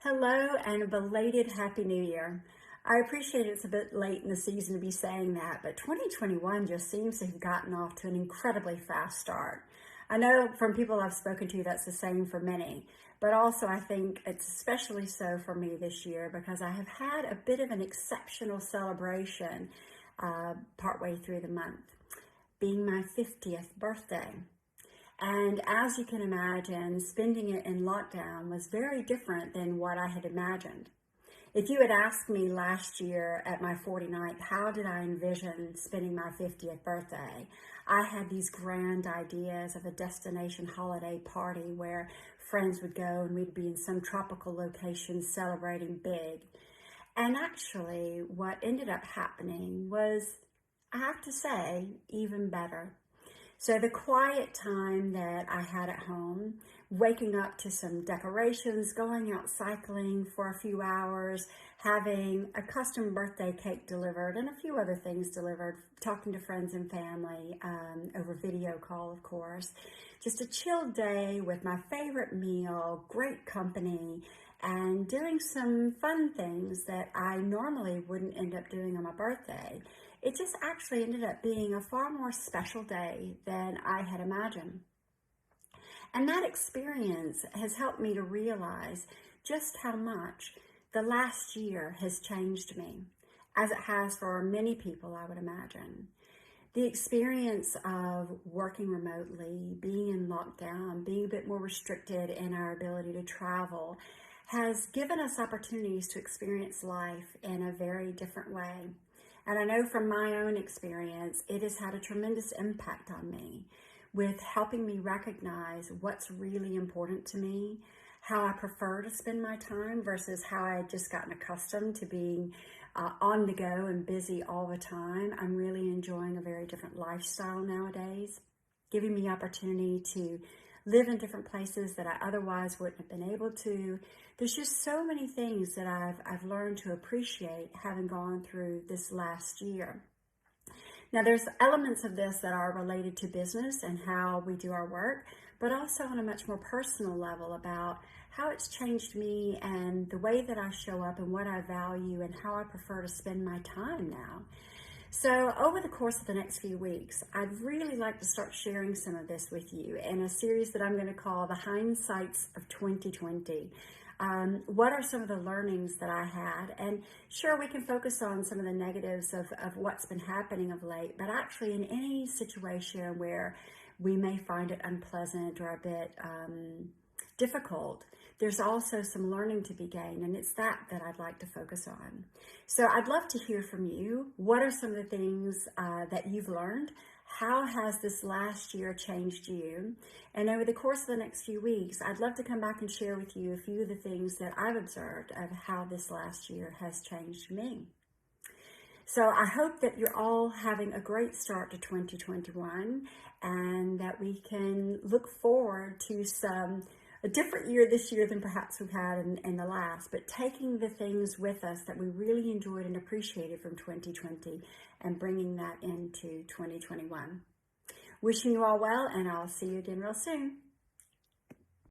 Hello and a belated Happy New Year. I appreciate it's a bit late in the season to be saying that, but 2021 just seems to have gotten off to an incredibly fast start. I know from people I've spoken to that's the same for many, but also I think it's especially so for me this year because I have had a bit of an exceptional celebration partway through the month, being my 50th birthday. And as you can imagine, spending it in lockdown was very different than what I had imagined. If you had asked me last year at my 49th, how did I envision spending my 50th birthday? I had these grand ideas of a destination holiday party where friends would go and we'd be in some tropical location celebrating big. And actually, what ended up happening was, I have to say, even better. So the quiet time that I had at home, waking up to some decorations, going out cycling for a few hours, having a custom birthday cake delivered and a few other things delivered, talking to friends and family over video call, of course. Just a chill day with my favorite meal, great company, and doing some fun things that I normally wouldn't end up doing on my birthday. It just actually ended up being a far more special day than I had imagined. And that experience has helped me to realize just how much the last year has changed me, as it has for many people, I would imagine. The experience of working remotely, being in lockdown, being a bit more restricted in our ability to travel, has given us opportunities to experience life in a very different way. And I know from my own experience, it has had a tremendous impact on me with helping me recognize what's really important to me, how I prefer to spend my time versus how I had just gotten accustomed to being on the go and busy all the time. I'm really enjoying a very different lifestyle nowadays, giving me opportunity to live in different places that I otherwise wouldn't have been able to. There's just so many things that I've learned to appreciate having gone through this last year. Now, there's elements of this that are related to business and how we do our work, but also on a much more personal level about how it's changed me and the way that I show up and what I value and how I prefer to spend my time now. So over the course of the next few weeks, I'd really like to start sharing some of this with you in a series that I'm going to call the Hindsights of 2020. What are some of the learnings that I had? And sure, we can focus on some of the negatives of what's been happening of late, but actually in any situation where we may find it unpleasant or a bit difficult, there's also some learning to be gained, and it's that I'd like to focus on. So I'd love to hear from you. What are some of the things that you've learned? How has this last year changed you? And over the course of the next few weeks, I'd love to come back and share with you a few of the things that I've observed of how this last year has changed me. So I hope that you're all having a great start to 2021 and that we can look forward to a different year this year than perhaps we've had in the last, but taking the things with us that we really enjoyed and appreciated from 2020 and bringing that into 2021. Wishing you all well, and I'll see you again real soon.